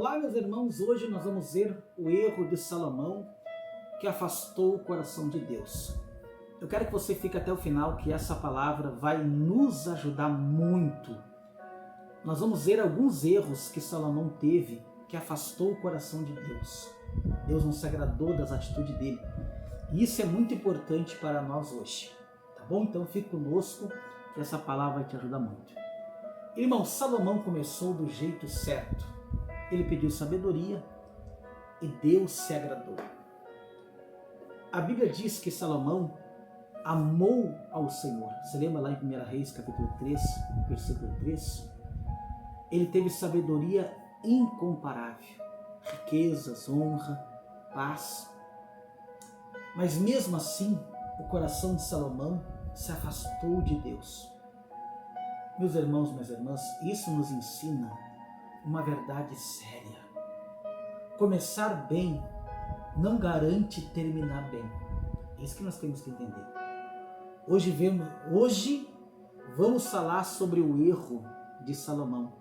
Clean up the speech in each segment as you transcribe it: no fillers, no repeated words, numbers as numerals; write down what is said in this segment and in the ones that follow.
Olá, meus irmãos, hoje nós vamos ver o erro de Salomão que afastou o coração de Deus. Eu quero que você fique até o final, que essa palavra vai nos ajudar muito. Nós vamos ver alguns erros que Salomão teve que afastou o coração de Deus. Deus não se agradou das atitudes dele. E isso é muito importante para nós hoje, tá bom? Então fique conosco, que essa palavra vai te ajudar muito. Irmão, Salomão começou do jeito certo. Ele pediu sabedoria e Deus se agradou. A Bíblia diz que Salomão amou ao Senhor. Você lembra lá em 1 Reis, capítulo 3, versículo 3? Ele teve sabedoria incomparável, riquezas, honra, paz. Mas mesmo assim, o coração de Salomão se afastou de Deus. Meus irmãos, minhas irmãs, isso nos ensina uma verdade séria. Começar bem não garante terminar bem. É isso que nós temos que entender. Hoje vamos falar sobre o erro de Salomão,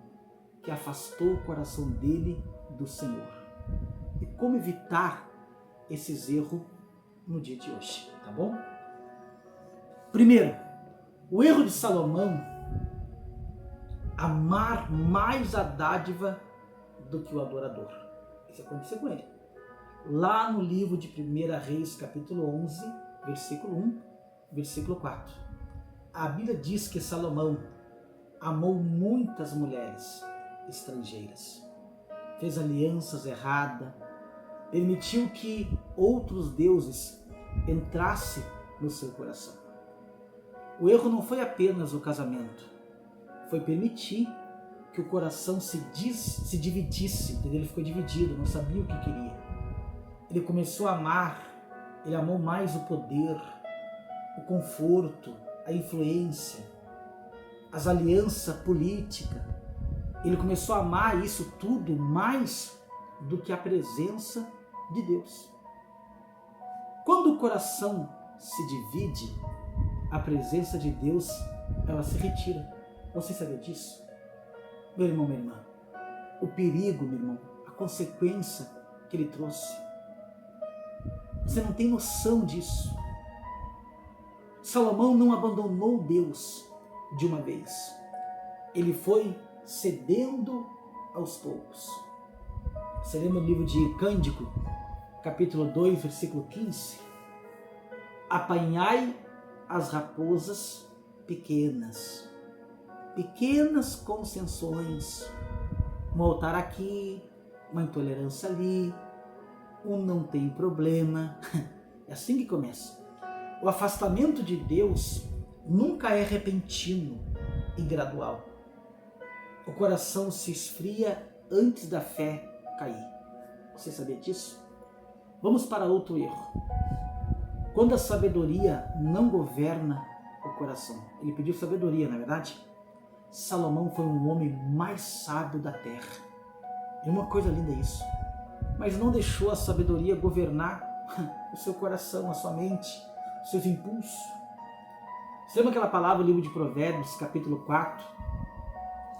que afastou o coração dele do Senhor. E como evitar esses erros no dia de hoje, tá bom? Primeiro, o erro de Salomão: amar mais a dádiva do que o adorador. Isso aconteceu com ele. Lá no livro de 1 Reis, capítulo 11, versículo 1, versículo 4. A Bíblia diz que Salomão amou muitas mulheres estrangeiras, fez alianças erradas, permitiu que outros deuses entrassem no seu coração. O erro não foi apenas o casamento, foi permitir que o coração se dividisse, entendeu? Ele ficou dividido, não sabia o que queria. Ele começou a amar, ele amou mais o poder, o conforto, a influência, as alianças políticas. Ele começou a amar isso tudo mais do que a presença de Deus. Quando o coração se divide, a presença de Deus, ela se retira. Você sabia disso? Meu irmão, minha irmã, o perigo, meu irmão, a consequência que ele trouxe. Você não tem noção disso. Salomão não abandonou Deus de uma vez. Ele foi cedendo aos poucos. Você lembra no livro de Cântico, capítulo 2, versículo 15? Apanhai as raposas pequenas concessões, um altar aqui, uma intolerância ali, não tem problema. É assim que começa. O afastamento de Deus nunca é repentino e gradual. O coração se esfria antes da fé cair. Você sabia disso? Vamos para outro erro. Quando a sabedoria não governa o coração. Ele pediu sabedoria, na verdade? Salomão foi um homem mais sábio da terra. É uma coisa linda isso. Mas não deixou a sabedoria governar o seu coração, a sua mente, os seus impulsos. Você lembra aquela palavra no livro de Provérbios, capítulo 4,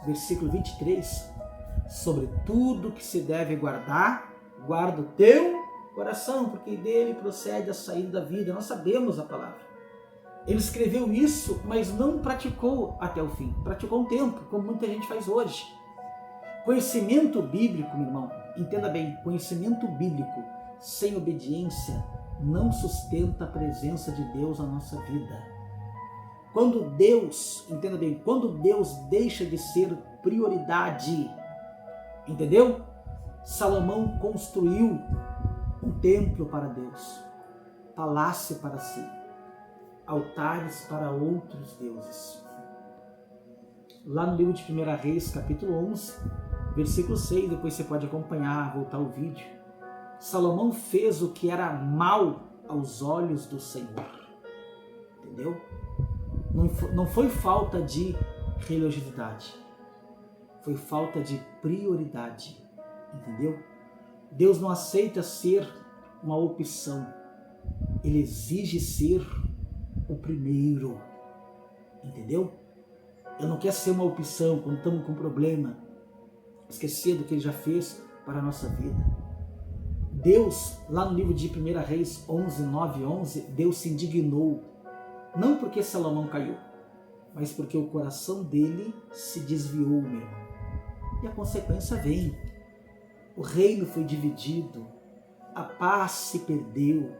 versículo 23? Sobre tudo que se deve guardar, guarda o teu coração, porque dele procede a saída da vida. Nós sabemos a palavra. Ele escreveu isso, mas não praticou até o fim. Praticou um tempo, como muita gente faz hoje. Conhecimento bíblico, meu irmão, entenda bem, conhecimento bíblico sem obediência não sustenta a presença de Deus na nossa vida. Quando Deus, entenda bem, quando Deus deixa de ser prioridade, entendeu? Salomão construiu um templo para Deus, palácio para si, altares para outros deuses. Lá no livro de 1 Reis, capítulo 11, versículo 6, depois você pode acompanhar, voltar o vídeo. Salomão fez o que era mal aos olhos do Senhor. Entendeu? Não foi falta de religiosidade, foi falta de prioridade. Entendeu? Deus não aceita ser uma opção, Ele exige ser o primeiro. Entendeu? Eu não quero ser uma opção quando estamos com problema, esquecer do que Ele já fez para a nossa vida. Deus, lá no livro de 1 Reis 11, 9 e 11, Deus se indignou, não porque Salomão caiu, mas porque o coração dele se desviou, meu irmão. E a consequência vem. O reino foi dividido, a paz se perdeu,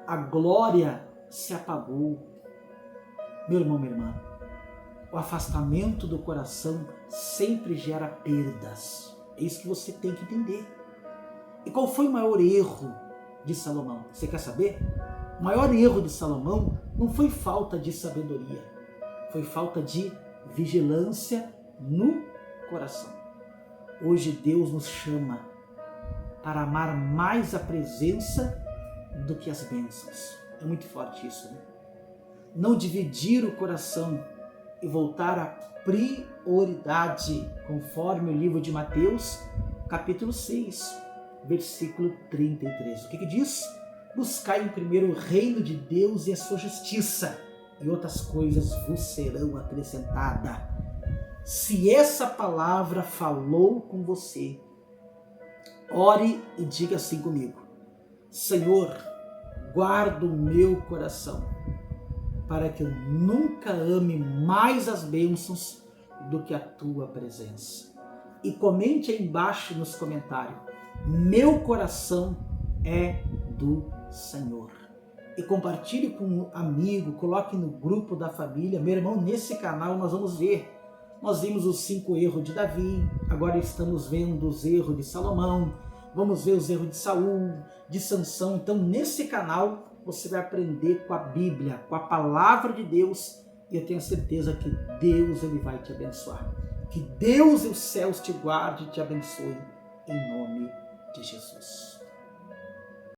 a glória se apagou. Meu irmão, minha irmã, o afastamento do coração sempre gera perdas. É isso que você tem que entender. E qual foi o maior erro de Salomão? Você quer saber? O maior erro de Salomão não foi falta de sabedoria, foi falta de vigilância no coração. Hoje Deus nos chama para amar mais a presença do que as bênçãos. É muito forte isso, né? Não dividir o coração e voltar à prioridade, conforme o livro de Mateus, capítulo 6, versículo 33. O que diz? Buscai em primeiro o reino de Deus e a sua justiça, e outras coisas vos serão acrescentadas. Se essa palavra falou com você, ore e diga assim comigo: Senhor, guarda o meu coração, para que eu nunca ame mais as bênçãos do que a tua presença. E comente aí embaixo nos comentários: meu coração é do Senhor. E compartilhe com um amigo, coloque no grupo da família. Meu irmão, nesse canal nós vamos ver. Nós vimos os 5 erros de Davi, agora estamos vendo os erros de Salomão, vamos ver os erros de Saul, de Sansão. Então nesse canal você vai aprender com a Bíblia, com a palavra de Deus, e eu tenho certeza que Deus ele vai te abençoar. Que Deus e os céus te guarde e te abençoe, em nome de Jesus.